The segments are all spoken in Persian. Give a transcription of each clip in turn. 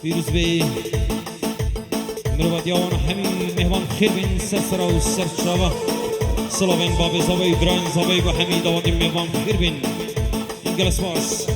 پیروز به مروادیان همین مهمان خیر بین سرسرا و سرچاوه سلاوین باب زاوی ابراهیم زاوی و حمید آوادی مهمان خیر بین انگلس باس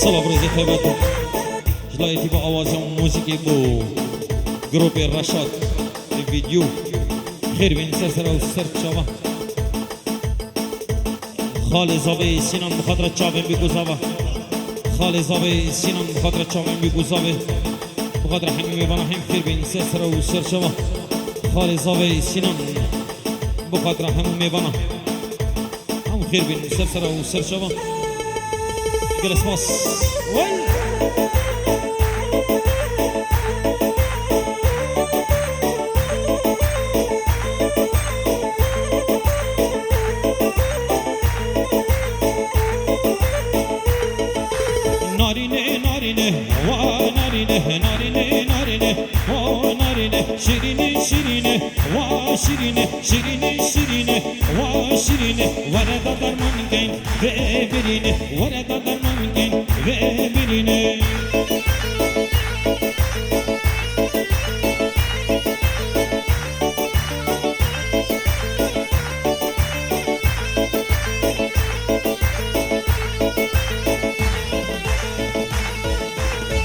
سلام روزی خیبت جلایتی با آواز موسیقی با گروپ رشاد ویدیو خیر بین سرسرا و سرچاوه خال زاوی سینان بخاطر چاوین بگوزاوه خال زاوی سینان بخاطر چاوین بگوزاوه بخاطر همین میبانه هم خیر بین سرسرا و سرچاوه خال زاوی سینان بخاطر همین میبانه هم خیر بین سرسرا و سرچاوه جلس باس وای نارینه نارینه و نارینه نارینه نارینه و نارینه شیرینه شیرینه و شیرینه شیرینه شیرینه و شیرینه وردا درمان گین ببرینه وردا درمان گین ببرینه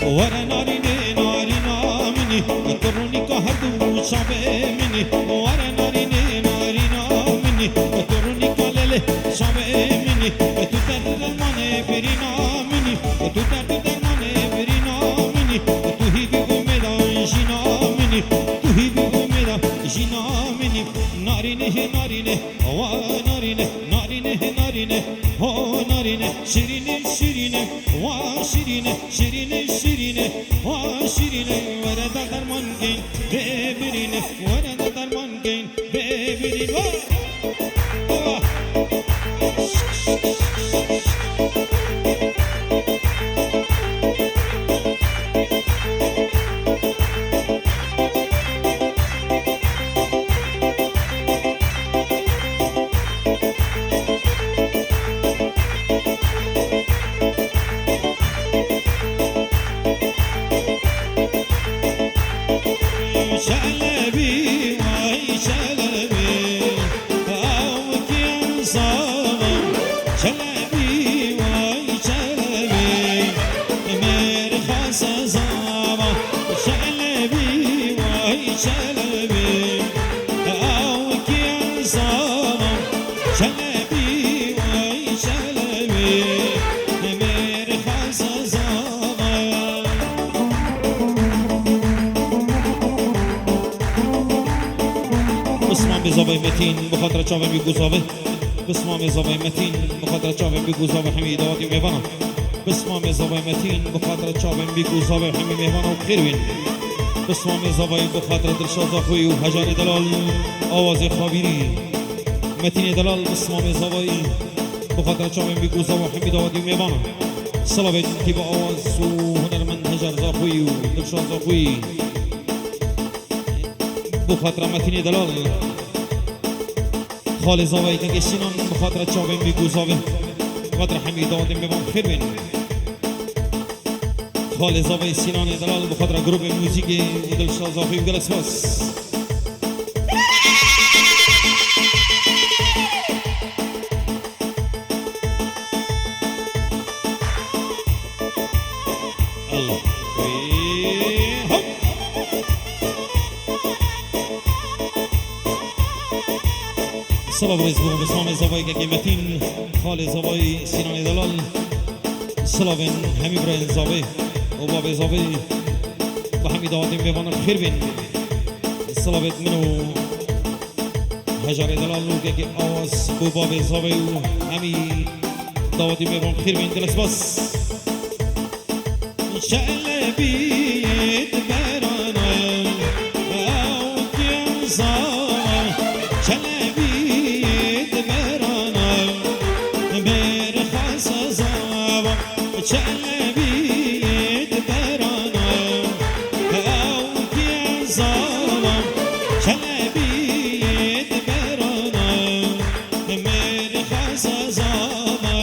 ورا نارینه نارینا منی ترونی که هر دو شابه منی ورا نارینه نارینا منی ترونی که لله شابه منی تو درد درمانه برینا منی تو درد درمانه برینا منی تو هیوی امیدان جینا منی تو هیوی امیدان جینا منی نارینه نارینه و نارینه نارینه نارینه و نارینه شیرینه شیرینه و شیرینه شیرینه شیرینه و شیرینه وردا درمان گین ببرینه وردا درمان گین ببرینه شلبی وای شلبی او کیم سامم شلبی وای شلبی مر خاص زامم شلبی وای شلبی او کیم سامم شلبی وای شلبی مر خاص زامم بسمام زاوی متین بخاطر چاوین بگوزاوه بسمام زاوی متین بخاطر چاوین بگوزاوه همین دعاتی میوانم بسمام زاوی متین بخاطر چاوین بگوزاوه همین میوانم و خیروین بسمام زاوی بخاطر درشاد زاخوی و هجار دلال آواز خابیری متین دلال بسمام زاوی بخاطر چاوین بگوزاوه همین دعاتی میوانم سلاوی که با آواز و هنرمند هجار زاخوی و درشاد زاخوی بخاطر متین دلال خال زاوی که گشتینان بخاطر چاوین بگوزاوه بخاطر حمید آدم ببان خیر بین خال زاوی سینان دلال بخاطر گروپ موسیقی و دلشاد زاخوی و گلس باس الله سلام رئیس بسام زاوی که متین خال زاوی سینان دلال سلاوین همی برای زاوی و باب زاوی و همی دادیم ببانم خیر بین سلاویت منو هجار دلال لوگه که آواز و باب زاوی و همی دادیم ببانم خیر بین دلس بس شلبیت برانه او کیازا شلبیت برانه برخص زاوا شلبیت برانه او کیازا شلبیت برانه برخص زاوا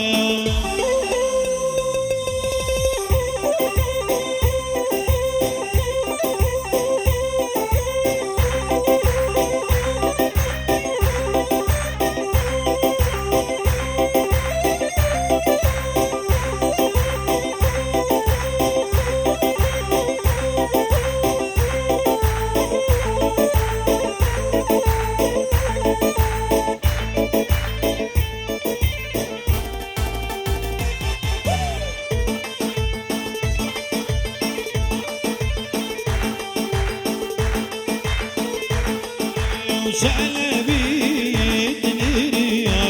شلبیت نیریا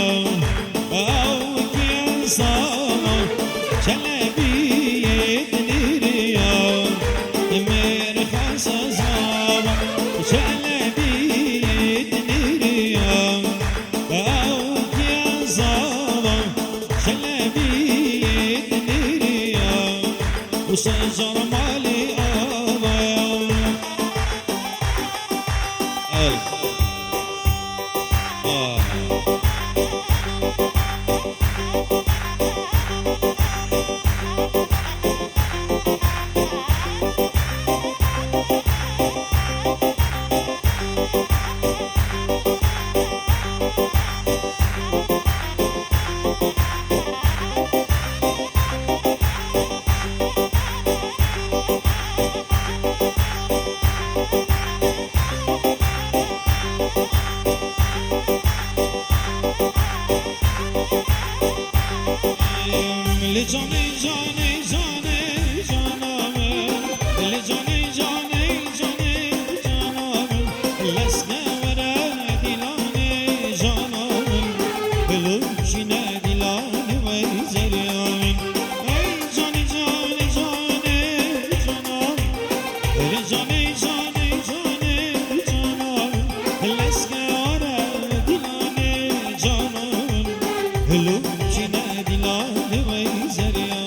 او کیازا شلبیت نیریا مرخص زاوا شلبیت نیریا او کیازا شلبیت نیریا و شجر مالی آوایا جاني جاني جاني جانامي جاني جاني جاني جانامي لسنا ورا دلاني جانامي بلوشنا دلاني ويزريامي اي جاني جاني جاني جانامي جاني جاني جاني جانامي لسنا ورا دلاني جانامي بلوشنا دلاني ويزريامي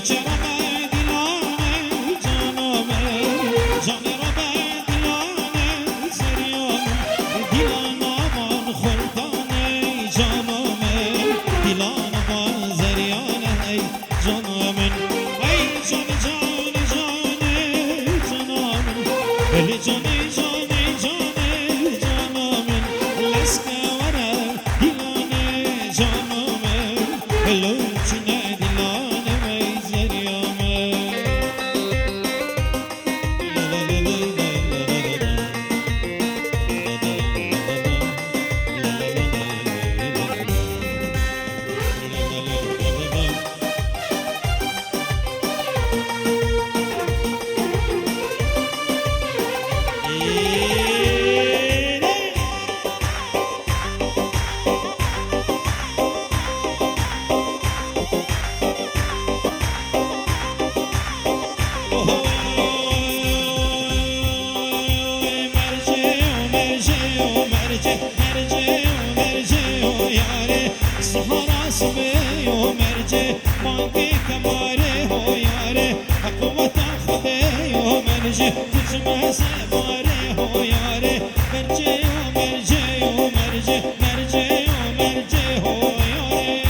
چرا به دلانه جانامه جانی را به دلانه سریانه دلان آمان خلطانه جانامه دلان آمان زریانه ای جانامه ای جانی جانی جانی جانامه بلی جانی جانی جانی جانامه لسکه ورا دلانه جانامه بلو چنه دلانه مرجع تجمع سفاره هو یاره مرجع و مرجع و مرجع مرجع و مرجع هو یاره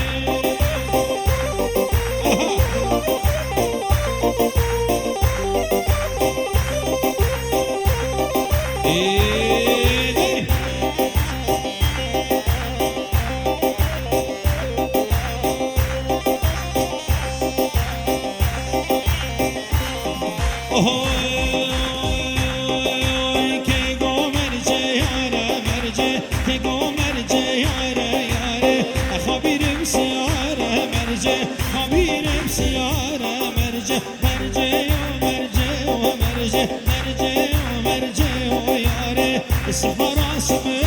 سهرا سمي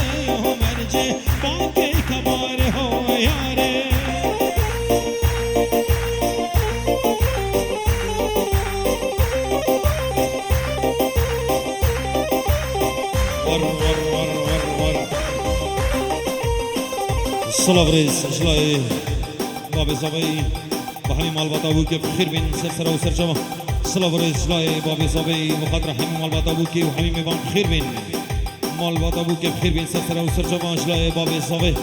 ومرجع باقي كبار هو ياري ور ور ور ور ور الصلاة بريس جلاي بابي صبي بحمي مال بطابوكي بخير بين سرسرة وسرجمة الصلاة بريس جلاي بابي صبي وقدر حمي مال بطابوكي وحمي ميبان بخير بين مال بطابوكي بخير بين سرسرة وسرجمة جلاي بابي صبي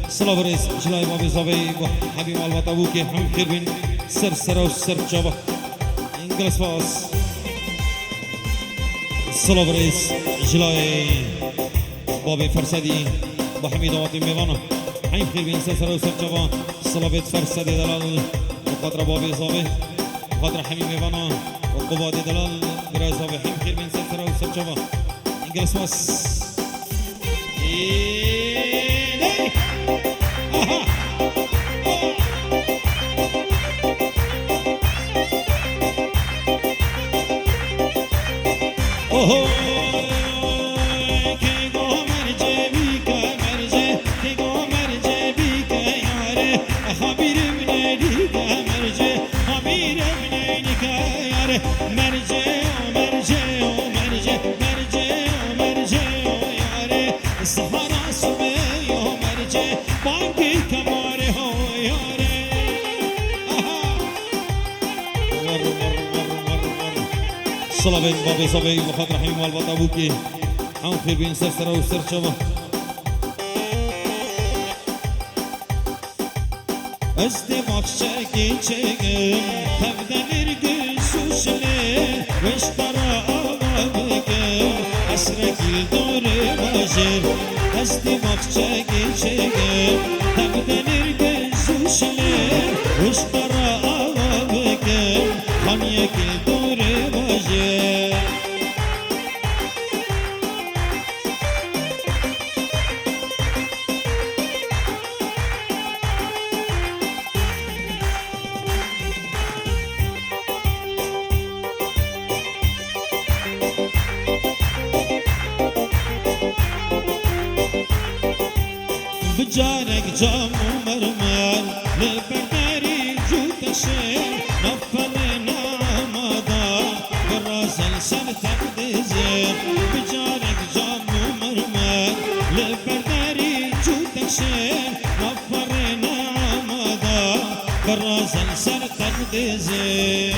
الصلاة بريس جلاي بابي صبي وحمي مال بطابوكي حمي بخير بين سرسرة وسرجمة انجلس باس الصلاة بريس جلاي بابي فرسدي بحمي دواتي ميبانا حمي بخير بين سرسرة وسرجمة الصلاة بيت فرسدي دلال وقدر بابي صبي وقدر حمي ميبانا وقبادي دلال براي صبي حمي بخير بين سرسرة وسرجمة انجلس باس صلاة بين بابي صبي وخاطر حميم والبطابوكي عم خير بين سرسرة وسرشمة استماع شاكي شاكي تبدأ نرقل سوشلي واشترى أمامك أسرك الدور ماجر استماع شاكي شاكي تبدأ نرقل سوشلي واشترى أمامك خانيك الدور ماجر بجانك جام ومرمر لبداري جوت الشير نفرنا مضى بالراس لسان تقدزير بجانك جام ومرمر لبداري جوت الشير نفرنا مضى بالراس لسان تقدزير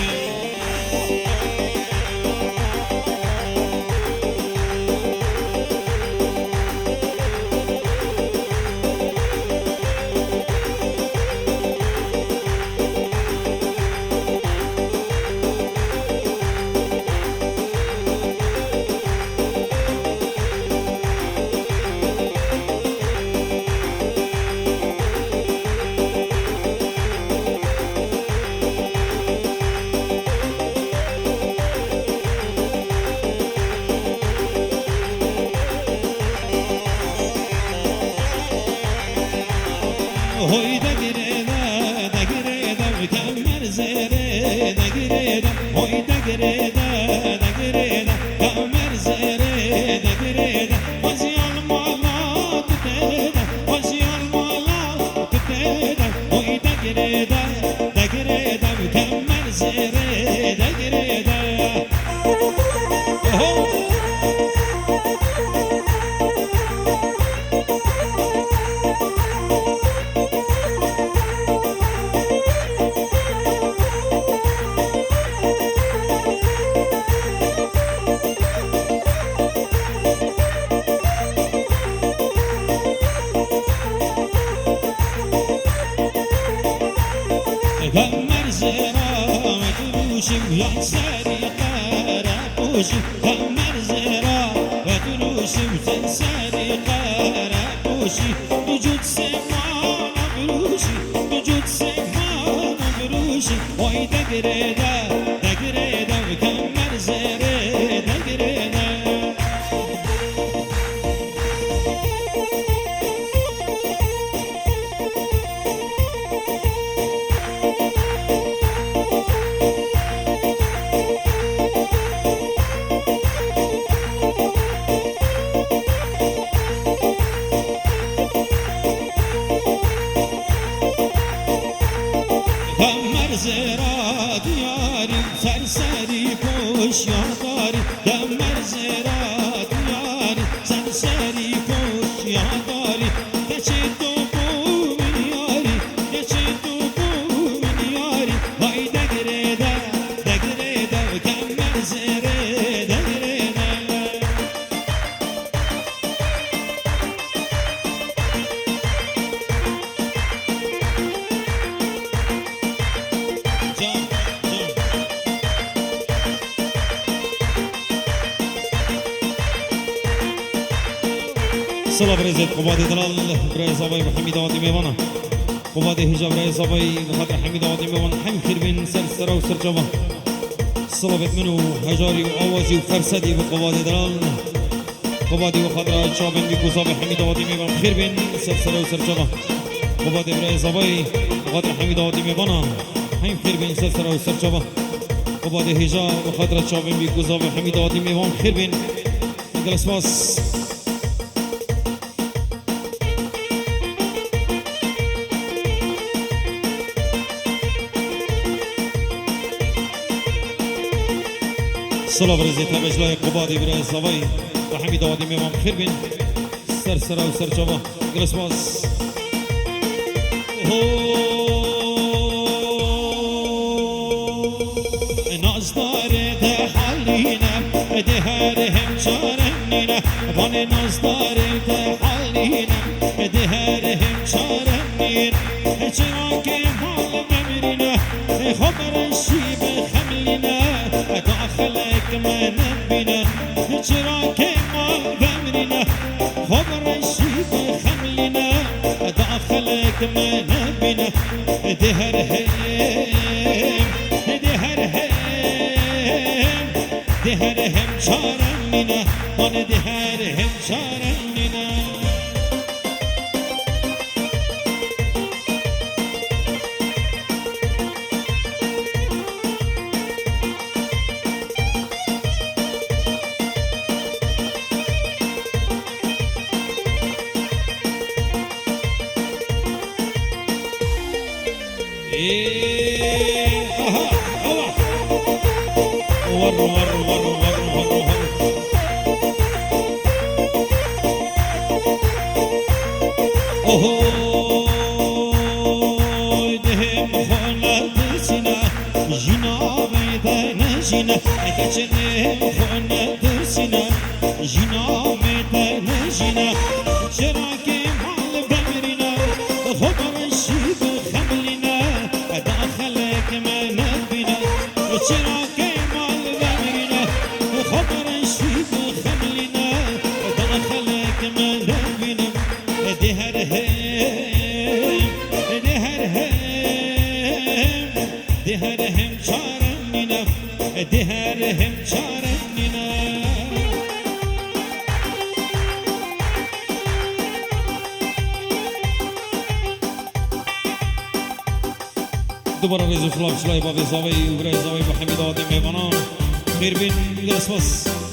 زرا مدروشی یا سری قرقوشی زرا مدروشی و سری قرقوشی وجود سمان بروشی وجود سمان بروشی وای دگرده و کمر زره دگرده زرا دیاری سرسری پوش یاداری دمر زرا دیاری سرسری پوش یاداری گچه تو بومنیاری گچه تو بومنیاری وای دگرده و کمر زره دگرده صلاة برزت قباد دلال برز آبای محمد آدی میوانه قباد حجاب برز آبای بخاطر حمید آدی میوانه هم خیر بین سر و سر جوان صلاة منو هجاری و آوازی و فرسدی و قباد دلال قبادی و خاطر شابن بی کوزاب حمید آدی میوانه خیر بین سر و سر جوان قباد برز آبای بخاطر حمید آدی میوانه هم خیر بین سر و سر جوان قباد حجاب بخاطر شابن بی کوزاب حمید آدی میوانه خیر بین جلس باس صلاة برزت لبجلای قبادی برز زوای و حمید آدی میوان خیر بین سر و سر جوا گلس باز نازدار ده حالینم ده هر همچارنینم وان نازدار ده حالینم ده هر همچارنین چرا که حال بمرینه خبرشی بخملینه داخلك ما نبينا چرا که ما بمرنا خبر شیب خملنا داخلك ما نبينا دهر هم چارننا من دهر هم چارننا دوباره رزو فلاک شلای با وزاوی و رزاوی با حمید آدم میوانان خیر بین گرس باس